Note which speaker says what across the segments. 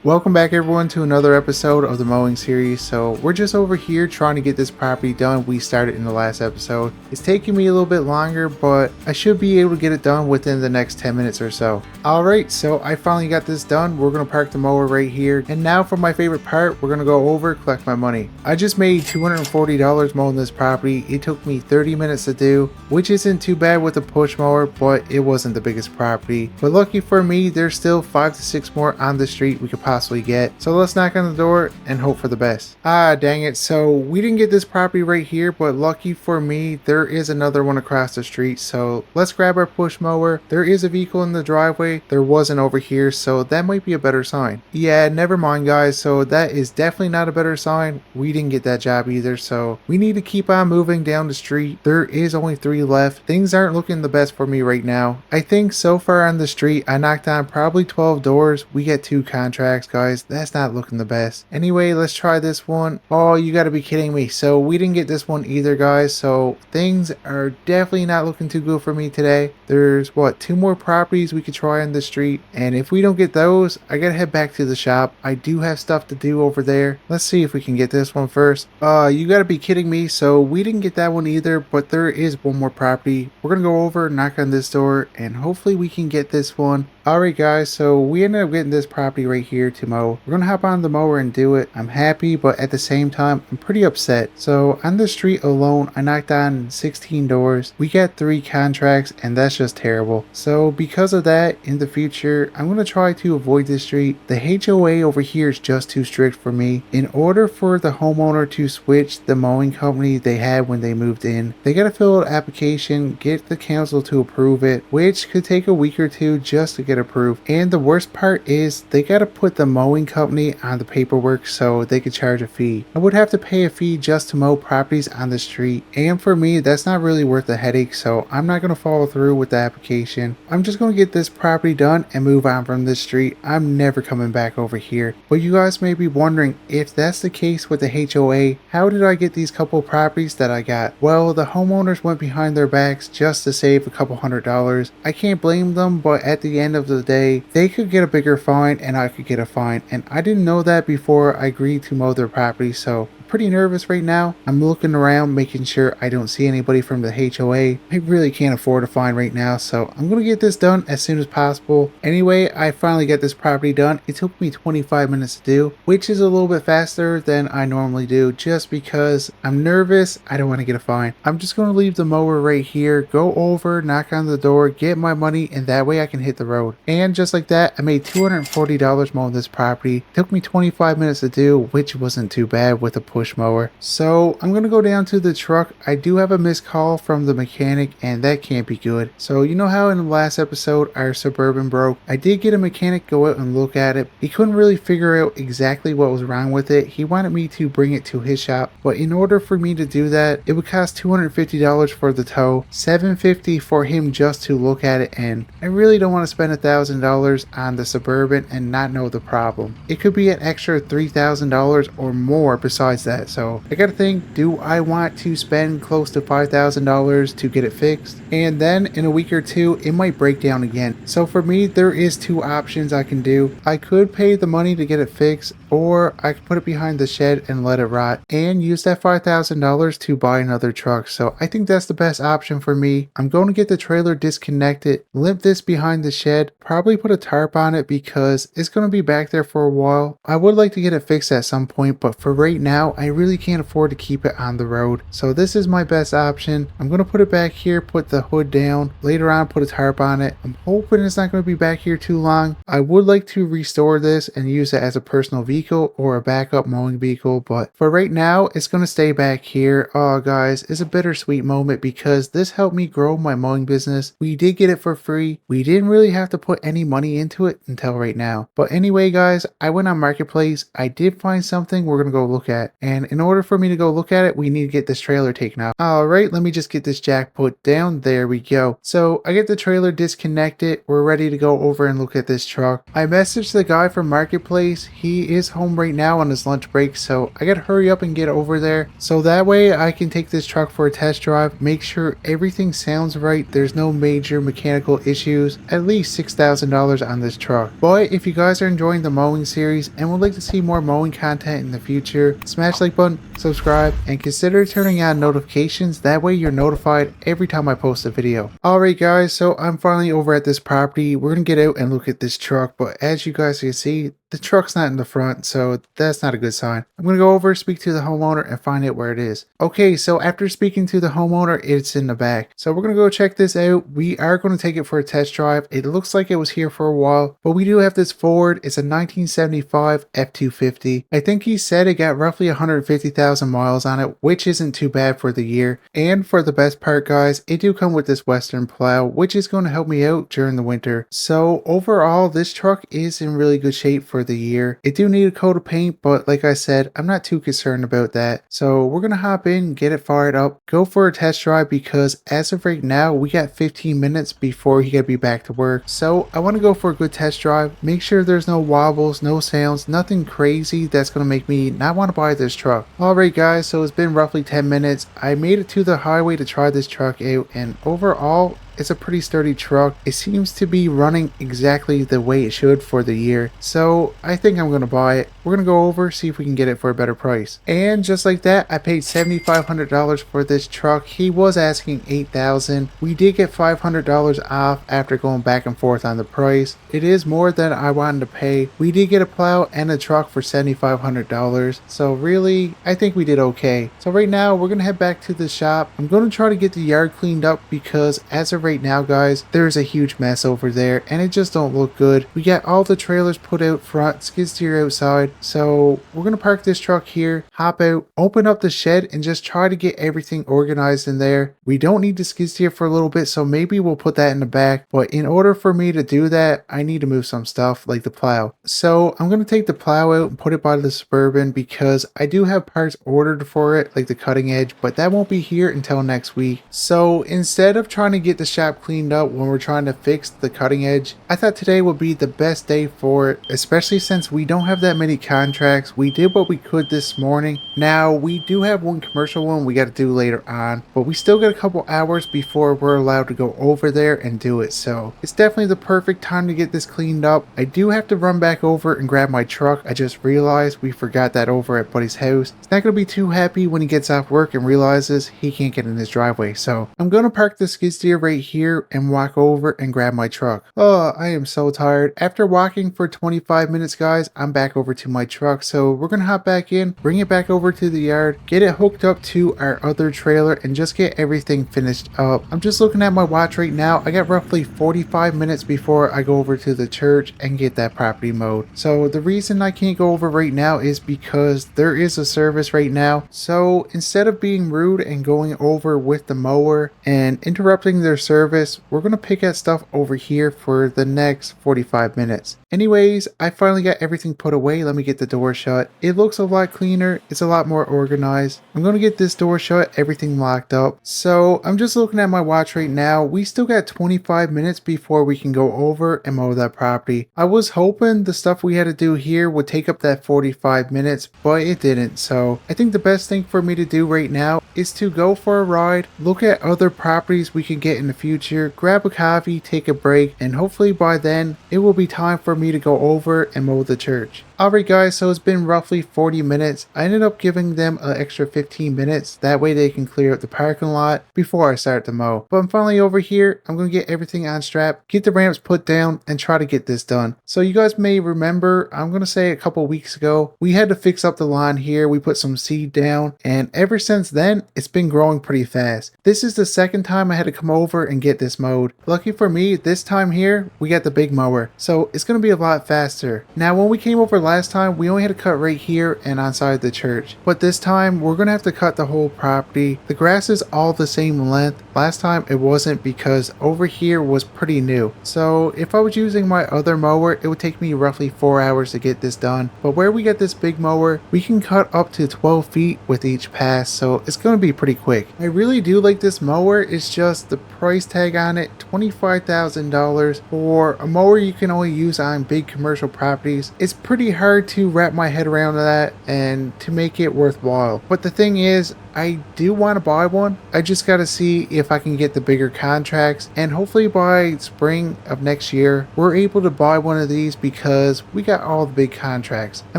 Speaker 1: Welcome back everyone to another episode of the Mowing series. So we're just over here trying to get this property done we started in the last episode. It's taking me a little bit longer, but I should be able to get it done within the next 10 minutes or so. Alright, so I finally got this done. We're going to park the mower right here. And now for my favorite part, we're going to go over, collect my money. I just made $240 mowing this property. It took me 30 minutes to do, which isn't too bad with a push mower, but it wasn't the biggest property. But lucky for me, there's still 5 to 6 more on the street we could possibly get. So let's knock on the door and hope for the best. Ah, dang it. So we didn't get this property right here, but lucky for me, there is another one across the street. So let's grab our push mower. There is a vehicle in the driveway. There wasn't over here, so that might be a better sign. Yeah, never mind guys. So that is definitely not a better sign. We didn't get that job either, so we need to keep on moving down the street. There is only 3 left. Things aren't looking the best for me right now. I think so far on the street, I knocked on probably 12 doors. We get 2 contracts, guys. That's not looking the best. Anyway, let's try this one. Oh, you gotta be kidding me. So we didn't get this one either, guys. So things are definitely not looking too good for me today. There's what, 2 more properties we could try on the street. And if we don't get those, I gotta head back to the shop. I do have stuff to do over there. Let's see if we can get this one first. You gotta be kidding me. So we didn't get that one either, but there is one more property. We're gonna go over, knock on this door, and hopefully we can get this one. Alright guys, so we ended up getting this property right here to mow. We're gonna hop on the mower and do it. I'm happy, but at the same time, I'm pretty upset. So on the street alone, I knocked on 16 doors. We got 3 contracts, and that's just terrible. So because of that, in the future, I'm gonna try to avoid this street. The HOA over here is just too strict for me. In order for the homeowner to switch the mowing company they had when they moved in, they gotta fill out an application, get the council to approve it, which could take a week or 2 just to get approved. And the worst part is they gotta put the mowing company on the paperwork so they could charge a fee. I would have to pay a fee just to mow properties on the street, and for me that's not really worth the headache, so I'm not gonna follow through with the application. I'm just gonna get this property done and move on from this street. I'm never coming back over here. But you guys may be wondering, if that's the case with the HOA, how did I get these couple properties that I got? Well, the homeowners went behind their backs just to save a couple $100. I can't blame them, but at the end of the day, they could get a bigger fine and I could get a fine, and I didn't know that before I agreed to mow their property, so pretty nervous right now. I'm looking around, making sure I don't see anybody from the HOA. I really can't afford a fine right now, so I'm gonna get this done as soon as possible. Anyway, I finally got this property done. It took me 25 minutes to do, which is a little bit faster than I normally do, just because I'm nervous. I don't want to get a fine. I'm just gonna leave the mower right here, go over, knock on the door, get my money, and that way I can hit the road. And just like that, I made $240 mowing this property. It took me 25 minutes to do, which wasn't too bad with a push mower. So I'm gonna go down to the truck. I do have a missed call from the mechanic, and that can't be good. So you know how in the last episode our Suburban broke? I did get a mechanic go out and look at it. He couldn't really figure out exactly what was wrong with it. He wanted me to bring it to his shop, but in order for me to do that, it would cost $250 for the tow, $750 for him just to look at it, and I really don't want to spend $1,000 on the Suburban and not know the problem. It could be an extra $3,000 or more besides that. So I gotta think, do I want to spend close to $5,000 to get it fixed? And then in a week or 2 it might break down again. So for me, there is 2 options I can do. I could pay the money to get it fixed, or I could put it behind the shed and let it rot and use that $5,000 to buy another truck. So I think that's the best option for me. I'm going to get the trailer disconnected, limp this behind the shed, probably put a tarp on it because it's going to be back there for a while. I would like to get it fixed at some point, but for right now I really can't afford to keep it on the road. So this is my best option. I'm going to put it back here, put the hood down, later on put a tarp on it. I'm hoping it's not going to be back here too long. I would like to restore this and use it as a personal vehicle or a backup mowing vehicle, but for right now it's going to stay back here. Oh guys, it's a bittersweet moment because this helped me grow my mowing business. We did get it for free. We didn't really have to put any money into it until right now. But anyway guys, I went on Marketplace. I did find something we're going to go look at, and and in order for me to go look at it, we need to get this trailer taken out. Alright, let me just get this jack put down. There we go. So I get the trailer disconnected. We're ready to go over and look at this truck. I messaged the guy from Marketplace. He is home right now on his lunch break, so I gotta hurry up and get over there. So that way I can take this truck for a test drive, make sure everything sounds right, there's no major mechanical issues, at least $6,000 on this truck. But if you guys are enjoying the mowing series and would like to see more mowing content in the future, smash the like button, subscribe, and consider turning on notifications. That way you're notified every time I post a video. Alright guys, so I'm finally over at this property. We're gonna get out and look at this truck, but as you guys can see, the truck's not in the front, so that's not a good sign. I'm going to go over, speak to the homeowner, and find out where it is. Okay, so after speaking to the homeowner, it's in the back. So we're going to go check this out. We are going to take it for a test drive. It looks like it was here for a while, but we do have this Ford. It's a 1975 F250. I think he said it got roughly 150,000 miles on it, which isn't too bad for the year. And for the best part, guys, it do come with this Western plow, which is going to help me out during the winter. So overall, this truck is in really good shape for the year. It do need a coat of paint, but like I said, I'm not too concerned about that. So we're gonna hop in, get it fired up, go for a test drive, because as of right now we got 15 minutes before he gotta be back to work. So I want to go for a good test drive, make sure there's no wobbles, no sounds, nothing crazy that's gonna make me not want to buy this truck. Alright guys, so it's been roughly 10 minutes. I made it to the highway to try this truck out, and overall it's a pretty sturdy truck. It seems to be running exactly the way it should for the year. So I think I'm going to buy it. We're going to go over, see if we can get it for a better price. And just like that, I paid $7,500 for this truck. He was asking $8,000. We did get $500 off after going back and forth on the price. It is more than I wanted to pay. We did get a plow and a truck for $7,500. So really, I think we did okay. So right now, we're going to head back to the shop. I'm going to try to get the yard cleaned up, because as of right now guys, there's a huge mess over there and it just don't look good. We got all the trailers put out front, skid steer outside. So we're gonna park this truck here, hop out, open up the shed, and just try to get everything organized in there. We don't need the skid steer for a little bit, so maybe we'll put that in the back, but in order for me to do that, I need to move some stuff like the plow. So I'm gonna take the plow out and put it by the Suburban, because I do have parts ordered for it, like the cutting edge, but that won't be here until next week. So instead of trying to get the shop cleaned up when we're trying to fix the cutting edge, I thought today would be the best day for it, especially since we don't have that many contracts. We did what we could this morning. Now we do have one commercial one we got to do later on, but we still got a couple hours before we're allowed to go over there and do it. So it's definitely the perfect time to get this cleaned up. I do have to run back over and grab my truck. I just realized we forgot that over at Buddy's house. He's not going to be too happy when he gets off work and realizes he can't get in his driveway. So I'm going to park the skid steer right here and walk over and grab my truck. Oh, I am so tired. After walking for 25 minutes guys, I'm back over to my truck. So we're gonna hop back in, bring it back over to the yard, get it hooked up to our other trailer, and just get everything finished up. I'm just looking at my watch right now. I got roughly 45 minutes before I go over to the church and get that property mowed. So the reason I can't go over right now is because there is a service right now. So instead of being rude and going over with the mower and interrupting their service, we're going to pick at stuff over here for the next 45 minutes. Anyways, I finally got everything put away. Let me get the door shut. It looks a lot cleaner. It's a lot more organized. I'm going to get this door shut, everything locked up. So I'm just looking at my watch right now. We still got 25 minutes before we can go over and mow that property. I was hoping the stuff we had to do here would take up that 45 minutes, but it didn't. So I think the best thing for me to do right now is to go for a ride, look at other properties we can get in the future, grab a coffee, take a break, and hopefully by then it will be time for me to go over and mow the church. Alright guys, so it's been roughly 40 minutes. I ended up giving them an extra 15 minutes. That way they can clear up the parking lot before I start to mow. But I'm finally over here. I'm going to get everything unstrapped, get the ramps put down, and try to get this done. So you guys may remember, I'm going to say a couple weeks ago, we had to fix up the lawn here. We put some seed down, and ever since then, it's been growing pretty fast. This is the second time I had to come over and get this mowed. Lucky for me, this time here, we got the big mower. So it's going to be a lot faster. Now when we came over last time we only had to cut right here and on side the church, but this time we're gonna have to cut the whole property. The grass is all the same length. Last time it wasn't because over here was pretty new. So if I was using my other mower, it would take me roughly 4 hours to get this done. But where we get this big mower, we can cut up to 12 feet with each pass, so it's gonna be pretty quick. I really do like this mower. It's just the price tag on it, $25,000 for a mower you can only use on big commercial properties. It's pretty hard to wrap my head around that and to make it worthwhile. But the thing is, I do want to buy one. I just got to see if I can get the bigger contracts, and hopefully by spring of next year we're able to buy one of these because we got all the big contracts. I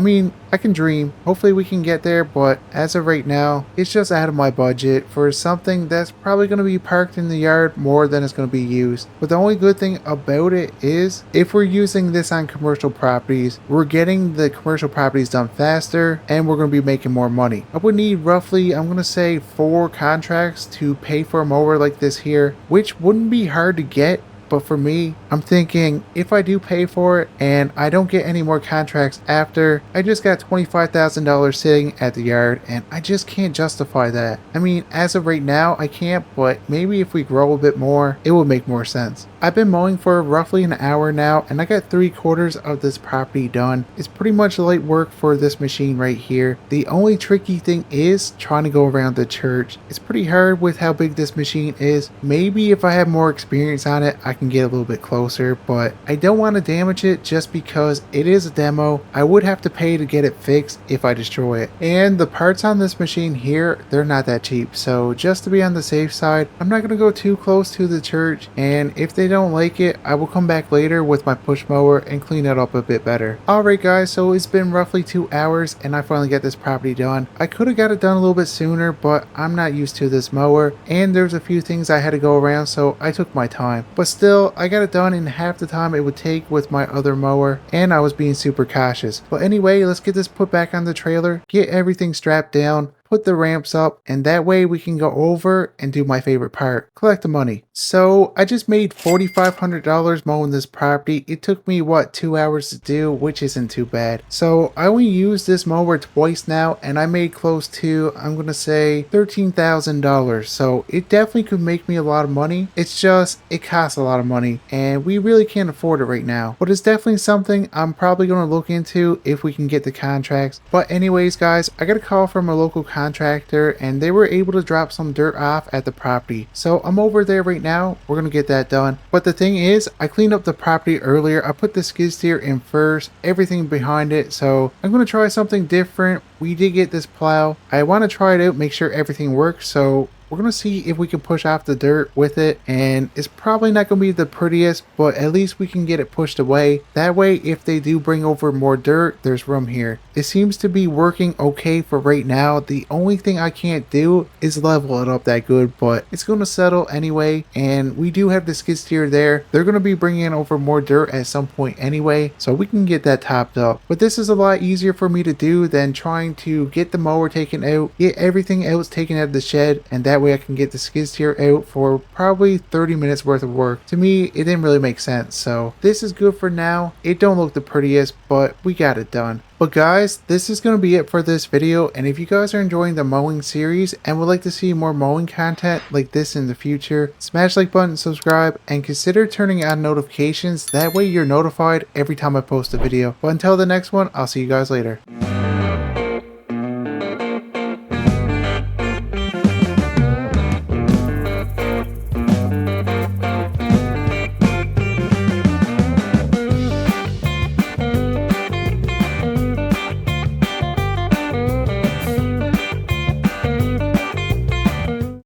Speaker 1: mean, I can dream. Hopefully we can get there, but as of right now it's just out of my budget for something that's probably going to be parked in the yard more than it's going to be used. But the only good thing about it is if we're using this on commercial properties, we're getting the commercial properties done faster and we're going to be making more money. I would need roughly, I'm going to say 4 contracts to pay for a mower like this here, which wouldn't be hard to get. But for me, I'm thinking if I do pay for it and I don't get any more contracts after, I just got $25,000 sitting at the yard and I just can't justify that. I mean, as of right now, I can't, but maybe if we grow a bit more, it will make more sense. I've been mowing for roughly an hour now and I got 3/4 of this property done. It's pretty much light work for this machine right here. The only tricky thing is trying to go around the church. It's pretty hard with how big this machine is. Maybe if I have more experience on it, I can get a little bit closer, but I don't want to damage it just because it is a demo. I would have to pay to get it fixed if I destroy it. And the parts on this machine here, they're not that cheap. So just to be on the safe side, I'm not going to go too close to the church, and if they don't like it, I will come back later with my push mower and clean it up a bit better. Alright guys, so it's been roughly 2 hours and I finally got this property done. I could have got it done a little bit sooner, but I'm not used to this mower and there's a few things I had to go around, so I took my time. But still, I got it done in half the time it would take with my other mower, and I was being super cautious. But anyway, let's get this put back on the trailer, get everything strapped down, put the ramps up, and that way we can go over and do my favorite part, collect the money. So I just made $4,500 mowing this property. It took me 2 hours to do, which isn't too bad. So I only used this mower twice now and I made close to, I'm gonna say, $13,000. So it definitely could make me a lot of money. It's just, it costs a lot of money and we really can't afford it right now. But it's definitely something I'm probably gonna look into if we can get the contracts. But anyways guys, I got a call from a local contractor and they were able to drop some dirt off at the property. So I'm over there right now. We're gonna get that done. But the thing is, I cleaned up the property earlier. I put the skid steer in first, everything behind it. So I'm gonna try something different. We did get this plow. I want to try it out, make sure everything works. So we're going to see if we can push off the dirt with it, and it's probably not going to be the prettiest, but at least we can get it pushed away. That way, if they do bring over more dirt, there's room here. It seems to be working okay for right now. The only thing I can't do is level it up that good, but it's going to settle anyway, and we do have the skid steer there. They're going to be bringing over more dirt at some point anyway, so we can get that topped up. But this is a lot easier for me to do than trying to get the mower taken out, get everything else taken out of the shed, and that way I can get the skid steer out for probably 30 minutes worth of work. To me, it didn't really make sense, so this is good for now. It don't look the prettiest, but we got it done. But guys, this is going to be it for this video, and if you guys are enjoying the mowing series and would like to see more mowing content like this in the future, smash like button, subscribe, and consider turning on notifications. That way you're notified every time I post a video. But until the next one, I'll see you guys later.